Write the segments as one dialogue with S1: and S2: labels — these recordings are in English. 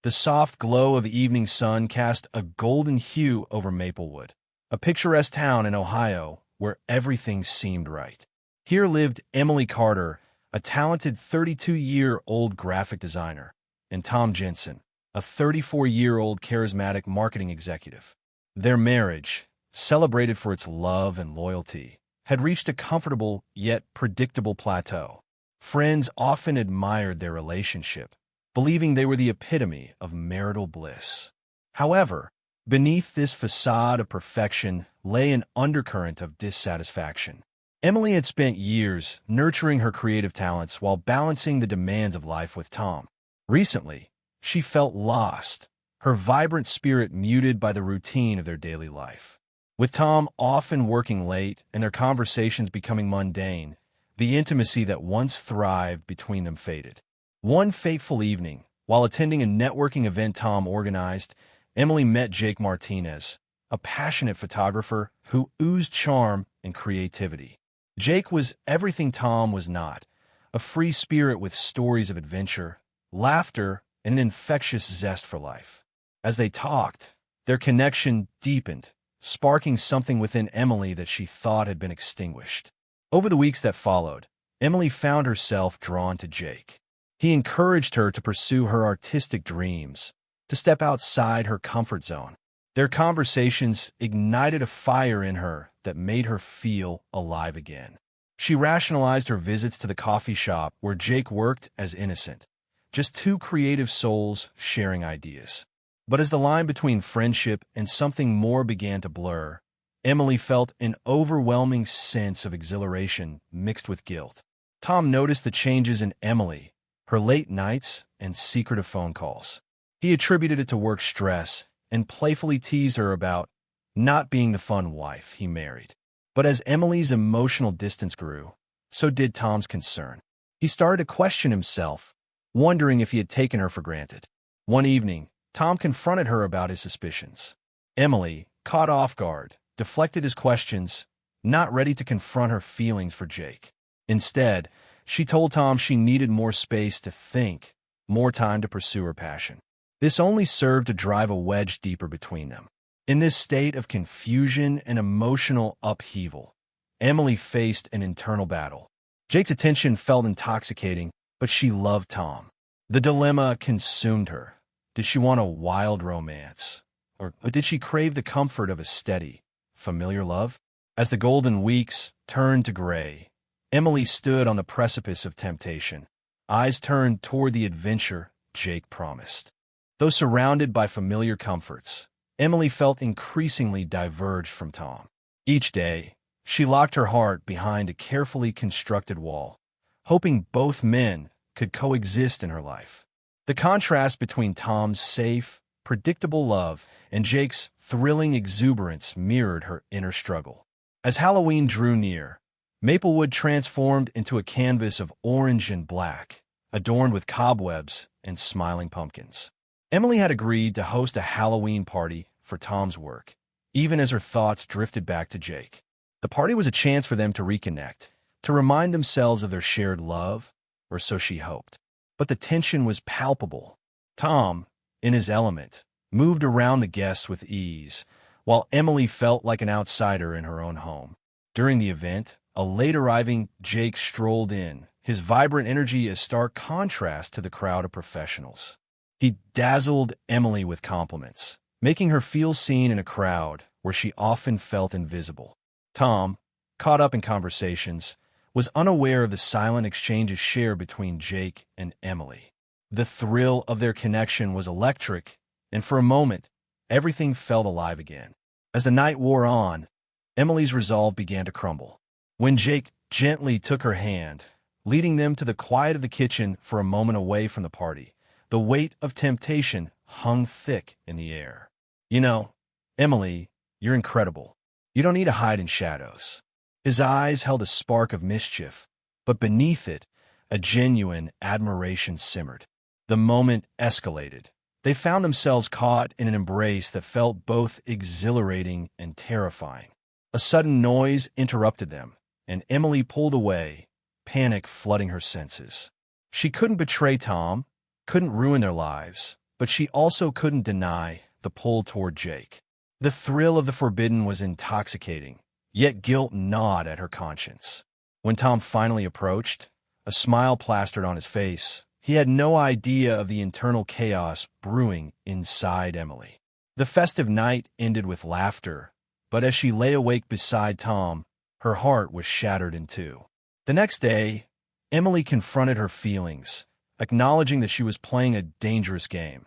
S1: The soft glow of the evening sun cast a golden hue over Maplewood, a picturesque town in Ohio where everything seemed right. Here lived Emily Carter, a talented 32-year-old graphic designer, and Tom Jensen, a 34-year-old charismatic marketing executive. Their marriage, celebrated for its love and loyalty, had reached a comfortable yet predictable plateau. Friends often admired their relationship, believing they were the epitome of marital bliss. However, beneath this facade of perfection lay an undercurrent of dissatisfaction. Emily had spent years nurturing her creative talents while balancing the demands of life with Tom. Recently, she felt lost, her vibrant spirit muted by the routine of their daily life. With Tom often working late and their conversations becoming mundane, the intimacy that once thrived between them faded. One fateful evening, while attending a networking event Tom organized, Emily met Jake Martinez, a passionate photographer who oozed charm and creativity. Jake was everything Tom was not, a free spirit with stories of adventure, laughter, and an infectious zest for life. As they talked, their connection deepened, sparking something within Emily that she thought had been extinguished. Over the weeks that followed, Emily found herself drawn to Jake. He encouraged her to pursue her artistic dreams, to step outside her comfort zone. Their conversations ignited a fire in her that made her feel alive again. She rationalized her visits to the coffee shop where Jake worked as innocent, just two creative souls sharing ideas. But as the line between friendship and something more began to blur, Emily felt an overwhelming sense of exhilaration mixed with guilt. Tom noticed the changes in Emily, her late nights and secretive phone calls. He attributed it to work stress and playfully teased her about not being the fun wife he married. But as Emily's emotional distance grew, so did Tom's concern. He started to question himself, wondering if he had taken her for granted. One evening, Tom confronted her about his suspicions. Emily, caught off guard, deflected his questions, not ready to confront her feelings for Jake. Instead, she told Tom she needed more space to think, more time to pursue her passion. This only served to drive a wedge deeper between them. In this state of confusion and emotional upheaval, Emily faced an internal battle. Jake's attention felt intoxicating, but she loved Tom. The dilemma consumed her. Did she want a wild romance? Or did she crave the comfort of a steady, familiar love? As the golden weeks turned to gray, Emily stood on the precipice of temptation, eyes turned toward the adventure Jake promised. Though surrounded by familiar comforts, Emily felt increasingly diverged from Tom. Each day, she locked her heart behind a carefully constructed wall, hoping both men could coexist in her life. The contrast between Tom's safe, predictable love and Jake's thrilling exuberance mirrored her inner struggle. As Halloween drew near, Maplewood transformed into a canvas of orange and black, adorned with cobwebs and smiling pumpkins. Emily had agreed to host a Halloween party for Tom's work, even as her thoughts drifted back to Jake. The party was a chance for them to reconnect, to remind themselves of their shared love, or so she hoped. But the tension was palpable. Tom, in his element, moved around the guests with ease, while Emily felt like an outsider in her own home. During the event, a late-arriving Jake strolled in, his vibrant energy a stark contrast to the crowd of professionals. He dazzled Emily with compliments, making her feel seen in a crowd where she often felt invisible. Tom, caught up in conversations, was unaware of the silent exchanges shared between Jake and Emily. The thrill of their connection was electric, and for a moment, everything felt alive again. As the night wore on, Emily's resolve began to crumble. When Jake gently took her hand, leading them to the quiet of the kitchen for a moment away from the party, the weight of temptation hung thick in the air. "You know, Emily, you're incredible. You don't need to hide in shadows." His eyes held a spark of mischief, but beneath it, a genuine admiration simmered. The moment escalated. They found themselves caught in an embrace that felt both exhilarating and terrifying. A sudden noise interrupted them, and Emily pulled away, panic flooding her senses. She couldn't betray Tom, couldn't ruin their lives, but she also couldn't deny the pull toward Jake. The thrill of the forbidden was intoxicating, yet guilt gnawed at her conscience. When Tom finally approached, a smile plastered on his face. He had no idea of the internal chaos brewing inside Emily. The festive night ended with laughter, but as she lay awake beside Tom, her heart was shattered in two. The next day, Emily confronted her feelings, acknowledging that she was playing a dangerous game,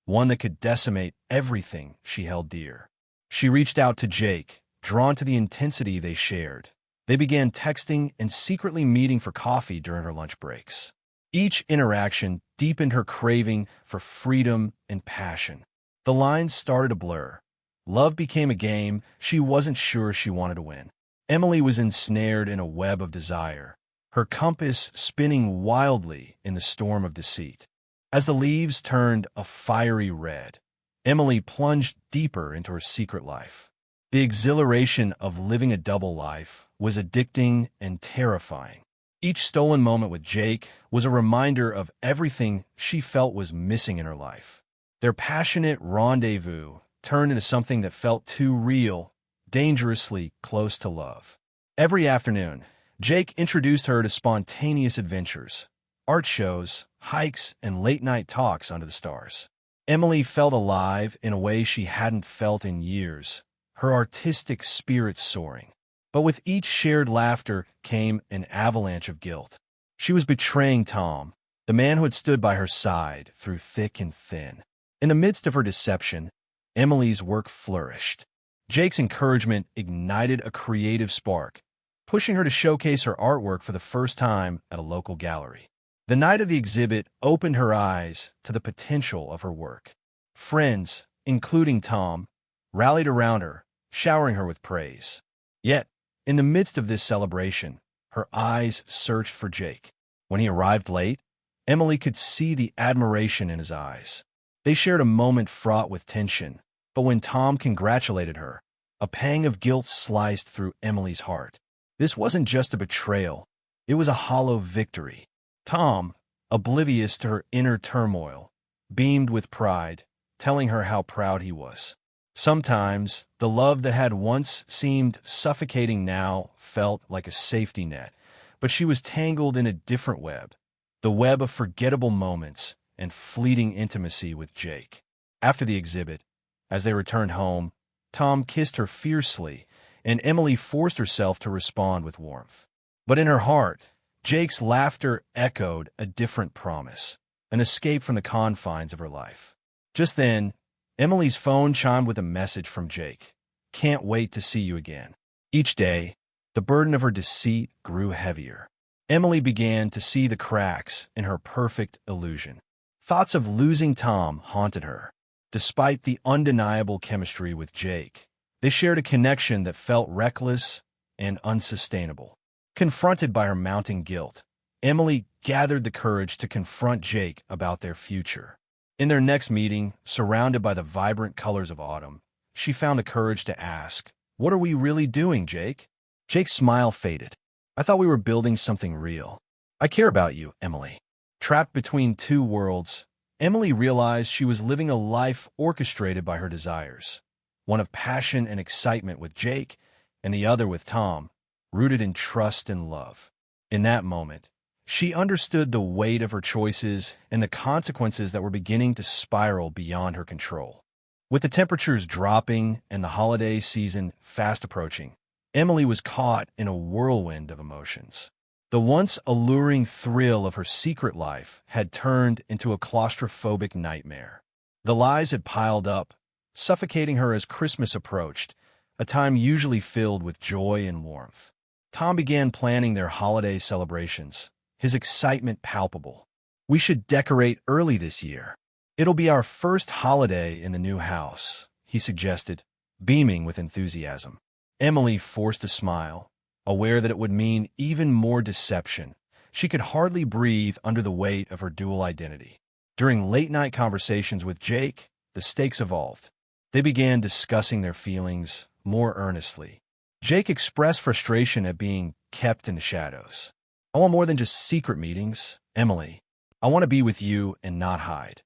S1: one that could decimate everything she held dear. She reached out to Jake, drawn to the intensity they shared. They began texting and secretly meeting for coffee during her lunch breaks. Each interaction deepened her craving for freedom and passion. The lines started to blur. Love became a game she wasn't sure she wanted to win. Emily was ensnared in a web of desire, her compass spinning wildly in the storm of deceit. As the leaves turned a fiery red, Emily plunged deeper into her secret life. The exhilaration of living a double life was addicting and terrifying. Each stolen moment with Jake was a reminder of everything she felt was missing in her life. Their passionate rendezvous turned into something that felt too real, dangerously close to love. Every afternoon, Jake introduced her to spontaneous adventures, art shows, hikes, and late-night talks under the stars. Emily felt alive in a way she hadn't felt in years, her artistic spirit soaring. But with each shared laughter came an avalanche of guilt. She was betraying Tom, the man who had stood by her side through thick and thin. In the midst of her deception, Emily's work flourished. Jake's encouragement ignited a creative spark, pushing her to showcase her artwork for the first time at a local gallery. The night of the exhibit opened her eyes to the potential of her work. Friends, including Tom, rallied around her, showering her with praise. Yet, in the midst of this celebration, her eyes searched for Jake. When he arrived late, Emily could see the admiration in his eyes. They shared a moment fraught with tension, but when Tom congratulated her, a pang of guilt sliced through Emily's heart. This wasn't just a betrayal, it was a hollow victory. Tom, oblivious to her inner turmoil, beamed with pride, telling her how proud he was. Sometimes, the love that had once seemed suffocating now felt like a safety net, but she was tangled in a different web, the web of forgettable moments and fleeting intimacy with Jake. After the exhibit, as they returned home, Tom kissed her fiercely, and Emily forced herself to respond with warmth. But in her heart, Jake's laughter echoed a different promise, an escape from the confines of her life. Just then, Emily's phone chimed with a message from Jake. "Can't wait to see you again." Each day, the burden of her deceit grew heavier. Emily began to see the cracks in her perfect illusion. Thoughts of losing Tom haunted her. Despite the undeniable chemistry with Jake, they shared a connection that felt reckless and unsustainable. Confronted by her mounting guilt, Emily gathered the courage to confront Jake about their future. In their next meeting, surrounded by the vibrant colors of autumn, she found the courage to ask, "What are we really doing, Jake?" Jake's smile faded. "I thought we were building something real." "I care about you, Emily." Trapped between two worlds, Emily realized she was living a life orchestrated by her desires, one of passion and excitement with Jake, and the other with Tom, rooted in trust and love. In that moment, she understood the weight of her choices and the consequences that were beginning to spiral beyond her control. With the temperatures dropping and the holiday season fast approaching, Emily was caught in a whirlwind of emotions. The once alluring thrill of her secret life had turned into a claustrophobic nightmare. The lies had piled up, suffocating her as Christmas approached, a time usually filled with joy and warmth. Tom began planning their holiday celebrations, his excitement palpable. "We should decorate early this year. It'll be our first holiday in the new house," he suggested, beaming with enthusiasm. Emily forced a smile, aware that it would mean even more deception. She could hardly breathe under the weight of her dual identity. During late-night conversations with Jake, the stakes evolved. They began discussing their feelings more earnestly. Jake expressed frustration at being kept in the shadows. "I want more than just secret meetings, Emily. I want to be with you and not hide."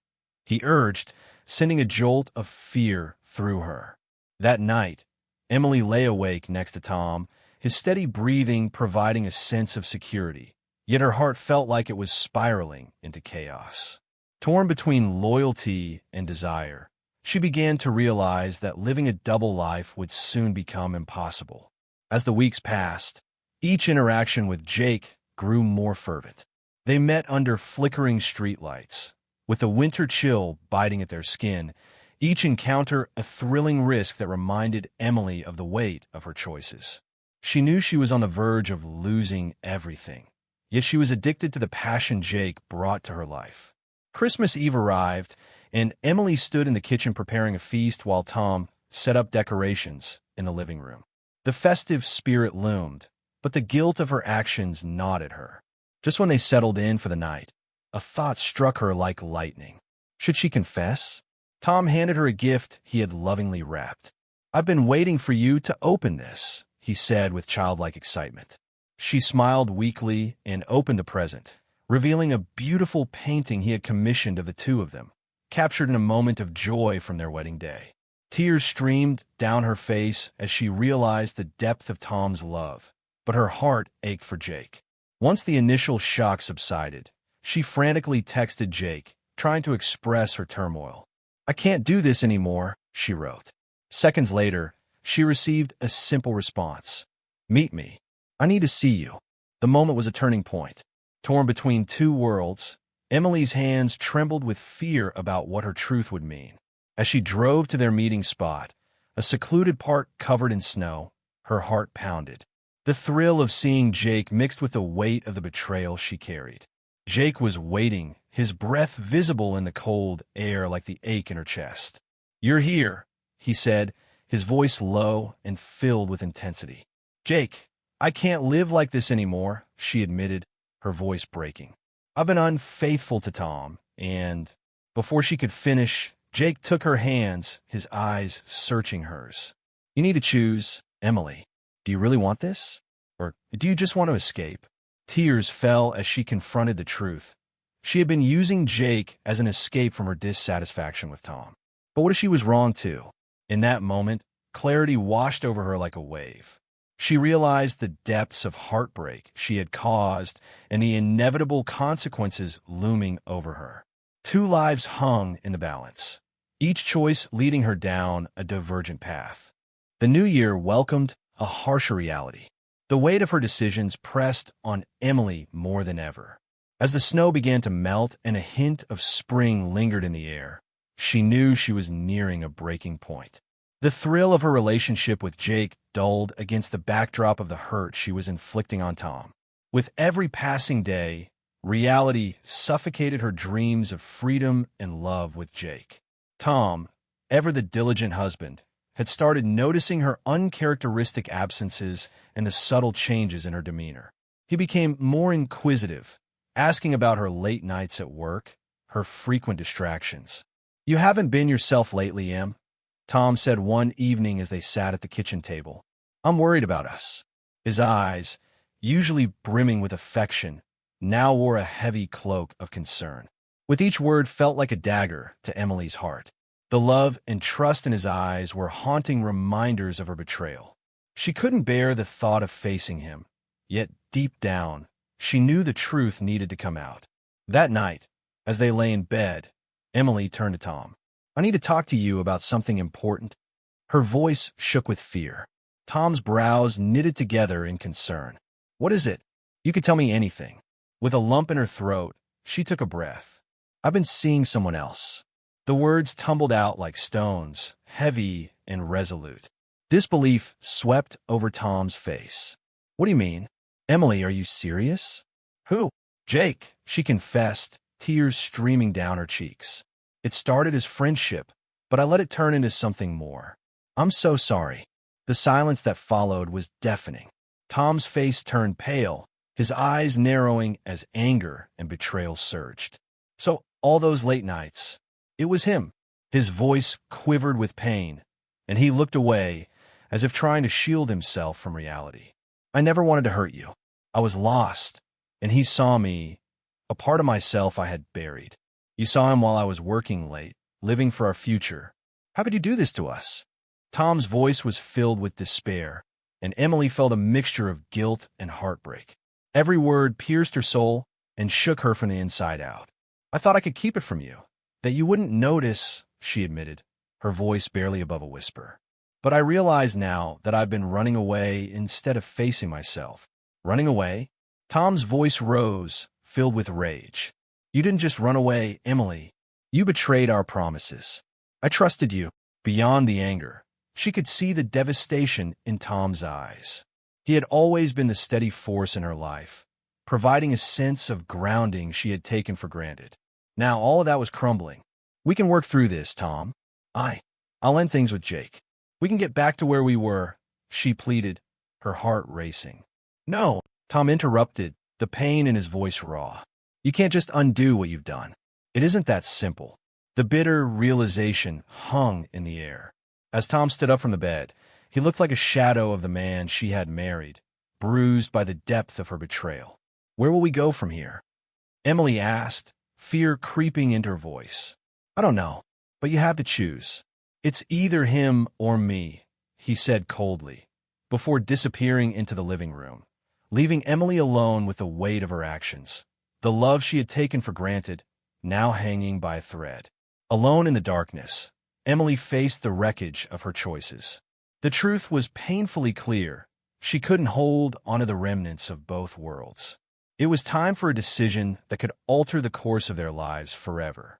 S1: he urged, sending a jolt of fear through her. That night, Emily lay awake next to Tom, his steady breathing providing a sense of security, yet her heart felt like it was spiraling into chaos. Torn between loyalty and desire, she began to realize that living a double life would soon become impossible. As the weeks passed, each interaction with Jake grew more fervent. They met under flickering streetlights, with the winter chill biting at their skin, each encounter a thrilling risk that reminded Emily of the weight of her choices. She knew she was on the verge of losing everything, yet she was addicted to the passion Jake brought to her life. Christmas Eve arrived, and Emily stood in the kitchen preparing a feast while Tom set up decorations in the living room. The festive spirit loomed, but the guilt of her actions gnawed at her. Just when they settled in for the night, a thought struck her like lightning. Should she confess? Tom handed her a gift he had lovingly wrapped. "I've been waiting for you to open this," he said with childlike excitement. She smiled weakly and opened the present, revealing a beautiful painting he had commissioned of the two of them, captured in a moment of joy from their wedding day. Tears streamed down her face as she realized the depth of Tom's love, but her heart ached for Jake. Once the initial shock subsided, she frantically texted Jake, trying to express her turmoil. "I can't do this anymore," she wrote. Seconds later, she received a simple response. "Meet me. I need to see you." The moment was a turning point. Torn between two worlds, Emily's hands trembled with fear about what her truth would mean. As she drove to their meeting spot, a secluded park covered in snow, her heart pounded. The thrill of seeing Jake mixed with the weight of the betrayal she carried. Jake was waiting, his breath visible in the cold air like the ache in her chest. "You're here," he said, his voice low and filled with intensity. "Jake, I can't live like this anymore," she admitted, her voice breaking. "I've been unfaithful to Tom, and—" Before she could finish, Jake took her hands, his eyes searching hers. "You need to choose, Emily. Do you really want this? Or do you just want to escape?" Tears fell as she confronted the truth. She had been using Jake as an escape from her dissatisfaction with Tom. But what if she was wrong too? In that moment, clarity washed over her like a wave. She realized the depths of heartbreak she had caused and the inevitable consequences looming over her. Two lives hung in the balance, each choice leading her down a divergent path. The new year welcomed a harsher reality. The weight of her decisions pressed on Emily more than ever. As the snow began to melt and a hint of spring lingered in the air, she knew she was nearing a breaking point. The thrill of her relationship with Jake dulled against the backdrop of the hurt she was inflicting on Tom. With every passing day, reality suffocated her dreams of freedom and love with Jake. Tom, ever the diligent husband, had started noticing her uncharacteristic absences and the subtle changes in her demeanor. He became more inquisitive, asking about her late nights at work, her frequent distractions. "You haven't been yourself lately, Em," Tom said one evening as they sat at the kitchen table. "I'm worried about us." His eyes, usually brimming with affection, now wore a heavy cloak of concern. With each word felt like a dagger to Emily's heart. The love and trust in his eyes were haunting reminders of her betrayal. She couldn't bear the thought of facing him, yet deep down, she knew the truth needed to come out. That night, as they lay in bed, Emily turned to Tom. "I need to talk to you about something important." Her voice shook with fear. Tom's brows knitted together in concern. "What is it? You could tell me anything." With a lump in her throat, she took a breath. "I've been seeing someone else." The words tumbled out like stones, heavy and resolute. Disbelief swept over Tom's face. "What do you mean? Emily, are you serious?" "Who?" "Jake," she confessed, tears streaming down her cheeks. "It started as friendship, but I let it turn into something more. I'm so sorry." The silence that followed was deafening. Tom's face turned pale, his eyes narrowing as anger and betrayal surged. "So all those late nights, it was him." His voice quivered with pain, and he looked away, as if trying to shield himself from reality. "I never wanted to hurt you. I was lost, and he saw me, a part of myself I had buried." You saw him while I was working late, living for our future. How could you do this to us? Tom's voice was filled with despair, and Emily felt a mixture of guilt and heartbreak. Every word pierced her soul and shook her from the inside out. I thought I could keep it from you, that you wouldn't notice, she admitted, her voice barely above a whisper. But I realize now that I've been running away instead of facing myself. Running away? Tom's voice rose, filled with rage. You didn't just run away, Emily. You betrayed our promises. I trusted you. Beyond the anger, she could see the devastation in Tom's eyes. He had always been the steady force in her life, providing a sense of grounding she had taken for granted. Now all of that was crumbling. We can work through this, Tom. I'll end things with Jake. We can get back to where we were, she pleaded, her heart racing. No, Tom interrupted, the pain in his voice raw. You can't just undo what you've done. It isn't that simple. The bitter realization hung in the air. As Tom stood up from the bed, he looked like a shadow of the man she had married, bruised by the depth of her betrayal. Where will we go from here? Emily asked, fear creeping into her voice. I don't know, but you have to choose. It's either him or me, he said coldly, before disappearing into the living room, leaving Emily alone with the weight of her actions, the love she had taken for granted, now hanging by a thread. Alone in the darkness, Emily faced the wreckage of her choices. The truth was painfully clear. She couldn't hold onto the remnants of both worlds. It was time for a decision that could alter the course of their lives forever.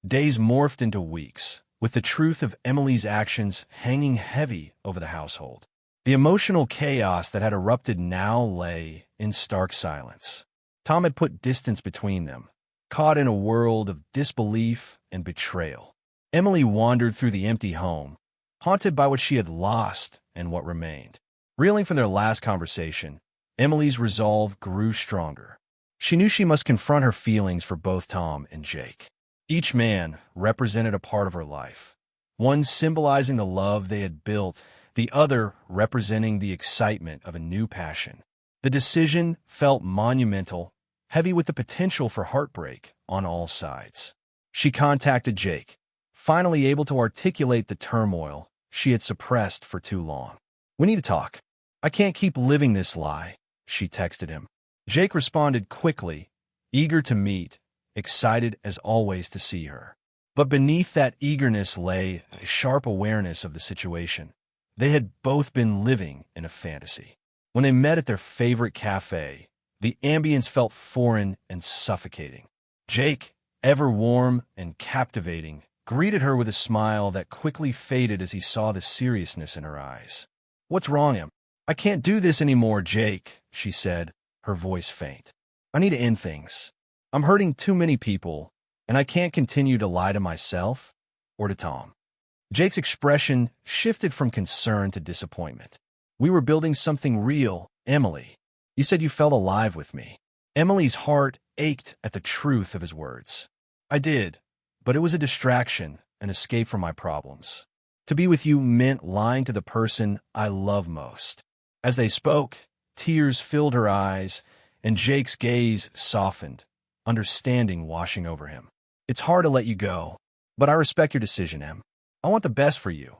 S1: Days morphed into weeks, with the truth of Emily's actions hanging heavy over the household. The emotional chaos that had erupted now lay in stark silence. Tom had put distance between them, caught in a world of disbelief and betrayal. Emily wandered through the empty home, haunted by what she had lost and what remained. Reeling from their last conversation, Emily's resolve grew stronger. She knew she must confront her feelings for both Tom and Jake. Each man represented a part of her life, one symbolizing the love they had built, the other representing the excitement of a new passion. The decision felt monumental, heavy with the potential for heartbreak on all sides. She contacted Jake, finally able to articulate the turmoil she had suppressed for too long. We need to talk. I can't keep living this lie, she texted him. Jake responded quickly, eager to meet, excited as always to see her. But beneath that eagerness lay a sharp awareness of the situation. They had both been living in a fantasy. When they met at their favorite cafe, the ambience felt foreign and suffocating. Jake, ever warm and captivating, greeted her with a smile that quickly faded as he saw the seriousness in her eyes. What's wrong, Em? I can't do this anymore, Jake, she said, her voice faint. I need to end things. I'm hurting too many people, and I can't continue to lie to myself or to Tom. Jake's expression shifted from concern to disappointment. We were building something real, Emily. You said you felt alive with me. Emily's heart ached at the truth of his words. I did, but it was a distraction, an escape from my problems. To be with you meant lying to the person I love most. As they spoke, tears filled her eyes, and Jake's gaze softened, understanding washing over him. It's hard to let you go, but I respect your decision, Em. I want the best for you,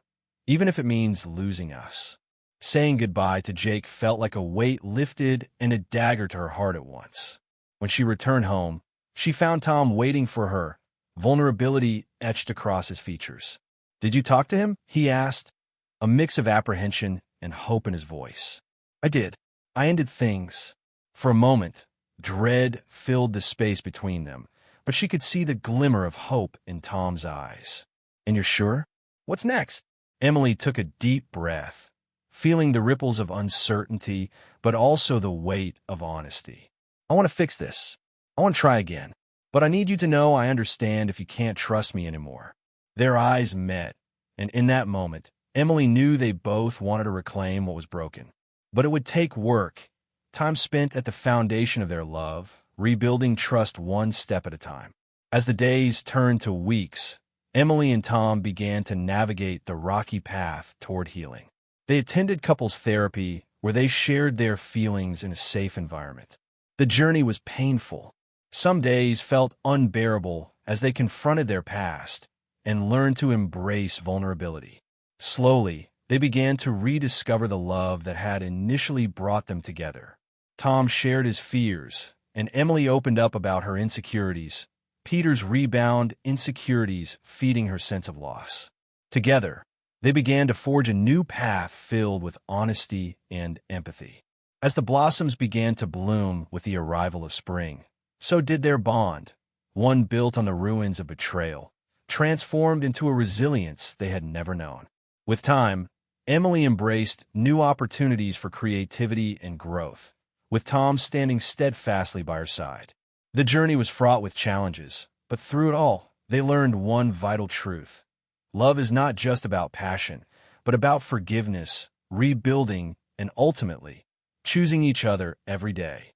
S1: even if it means losing us. Saying goodbye to Jake felt like a weight lifted and a dagger to her heart at once. When she returned home, she found Tom waiting for her, vulnerability etched across his features. Did you talk to him? He asked, a mix of apprehension and hope in his voice. I did. I ended things. For a moment, dread filled the space between them, but she could see the glimmer of hope in Tom's eyes. And you're sure? What's next? Emily took a deep breath, feeling the ripples of uncertainty, but also the weight of honesty. I want to fix this. I want to try again. But I need you to know I understand if you can't trust me anymore. Their eyes met, and in that moment, Emily knew they both wanted to reclaim what was broken. But it would take work, time spent at the foundation of their love, rebuilding trust one step at a time. As the days turned to weeks, Emily and Tom began to navigate the rocky path toward healing. They attended couples therapy where they shared their feelings in a safe environment. The journey was painful, Some days felt unbearable as they confronted their past and learned to embrace vulnerability. Slowly, they began to rediscover the love that had initially brought them together. Tom shared his fears, and Emily opened up about her insecurities, Peter's rebound insecurities feeding her sense of loss. Together, they began to forge a new path filled with honesty and empathy. As the blossoms began to bloom with the arrival of spring, so did their bond, one built on the ruins of betrayal, transformed into a resilience they had never known. With time, Emily embraced new opportunities for creativity and growth, with Tom standing steadfastly by her side. The journey was fraught with challenges, but through it all, they learned one vital truth. Love is not just about passion, but about forgiveness, rebuilding, and ultimately, choosing each other every day.